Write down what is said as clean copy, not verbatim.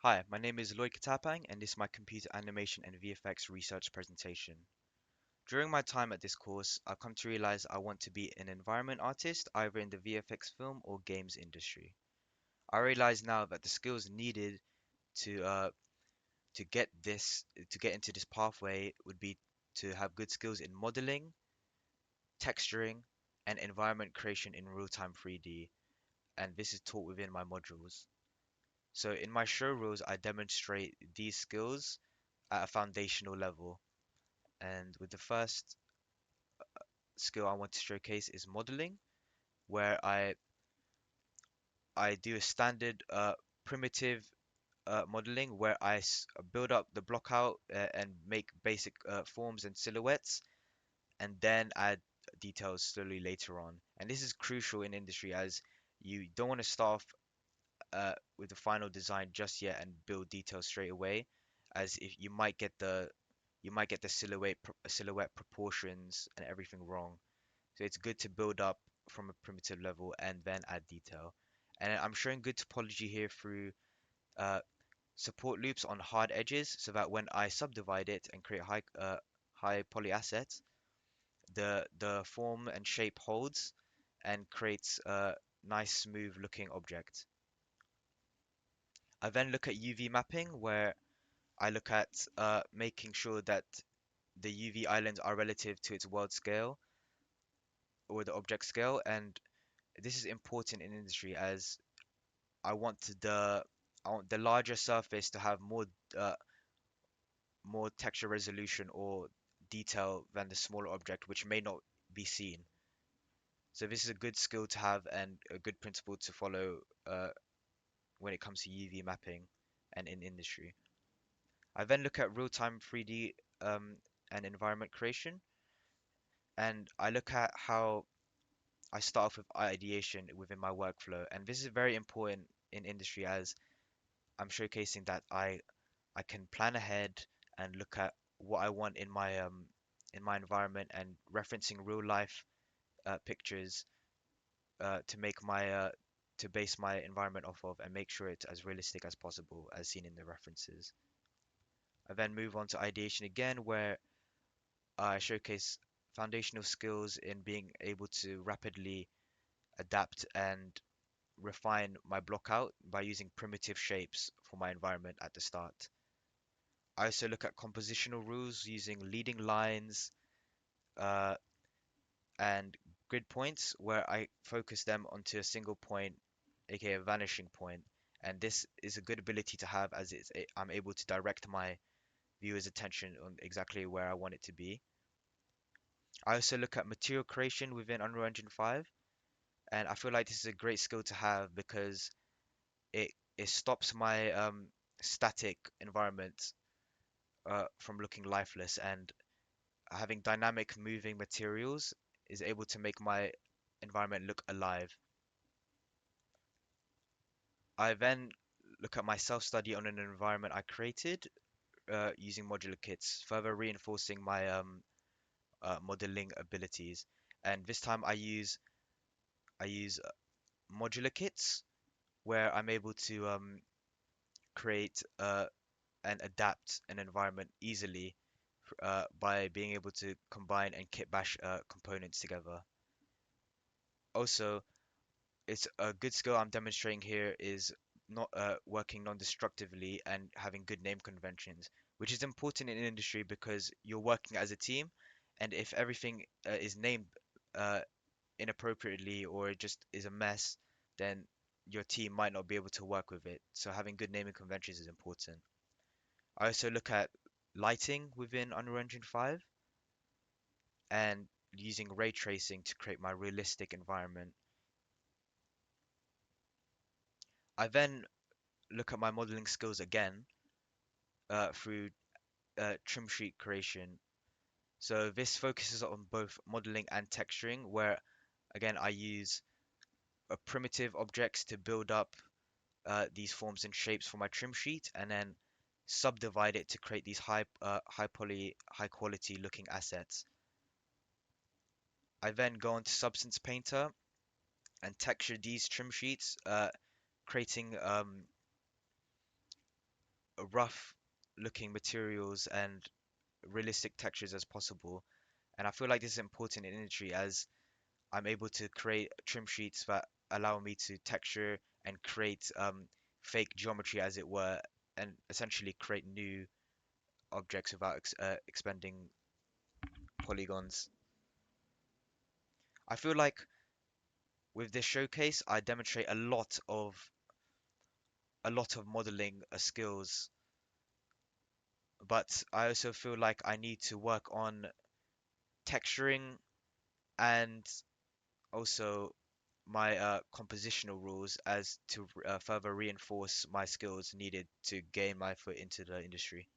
Hi, my name is Lloyd Katapang, and this is my computer animation and VFX research presentation. During my time at this course, I've come to realize I want to be an environment artist, either in the VFX film or games industry. I realize now that the skills needed to uh, to get this to get into this pathway would be to have good skills in modeling, texturing, and environment creation in real-time 3D, and this is taught within my modules. So in my showreels, I demonstrate these skills at a foundational level. And with the first skill I want to showcase is modeling, where I do a standard primitive modeling where build up the block out and make basic forms and silhouettes, and then add details slowly later on. And this is crucial in industry as you don't want to start off with the final design just yet and build details straight away, as if you might get the silhouette proportions and everything wrong. So it's good to build up from a primitive level and then add detail. And I'm showing good topology here through uh, support loops on hard edges so that when I subdivide it and create high poly assets, the form and shape holds and creates a nice smooth looking object. I then look at UV mapping where I look at making sure that the UV islands are relative to its world scale or the object scale, and this is important in industry as I want the I want the larger surface to have uh, more texture resolution or detail than the smaller object, which may not be seen. So this is a good skill to have and a good principle to follow when it comes to UV mapping and in industry. I then look at real-time 3D and environment creation, and I look at how I start off with ideation within my workflow, and this is very important in industry as I'm showcasing that I can plan ahead and look at what I want in my environment and referencing real life pictures to make my to base my environment off of and make sure it's as realistic as possible as seen in the references. I then move on to ideation again, where I showcase foundational skills in being able to rapidly adapt and refine my block out by using primitive shapes for my environment at the start. I also look at compositional rules using leading lines uh, and grid points where I focus them onto a single point, aka a vanishing point. And this is a good ability to have as I'm able to direct my viewer's attention on exactly where I want it to be. I also look at material creation within Unreal Engine 5, and I feel like this is a great skill to have because it stops my static environment from looking lifeless, and having dynamic moving materials is able to make my environment look alive. I then look at my self-study on an environment I created using modular kits, further reinforcing my modeling abilities. And this time I use modular kits where I'm able to create and adapt an environment easily by being able to combine and kit bash components together. Also, it's a good skill I'm demonstrating here is not working non-destructively and having good name conventions, which is important in industry because you're working as a team, and if everything is named uh, inappropriately or it just is a mess, then your team might not be able to work with it. So having good naming conventions is important. I also look at lighting within Unreal Engine 5 and using ray tracing to create my realistic environment. I then look at my modeling skills again through trim sheet creation. So this focuses on both modeling and texturing, where again I use primitive objects to build up these forms and shapes for my trim sheet, and then subdivide it to create these high poly, high quality looking assets. I then go into Substance Painter and texture these trim sheets, creating rough looking materials and realistic textures as possible. And I feel like this is important in industry as I'm able to create trim sheets that allow me to texture and create fake geometry, as it were, and essentially create new objects without expending polygons. I feel like with this showcase, I demonstrate a lot of modeling skills, but I also feel like I need to work on texturing and also my compositional rules as to further reinforce my skills needed to gain my foot into the industry.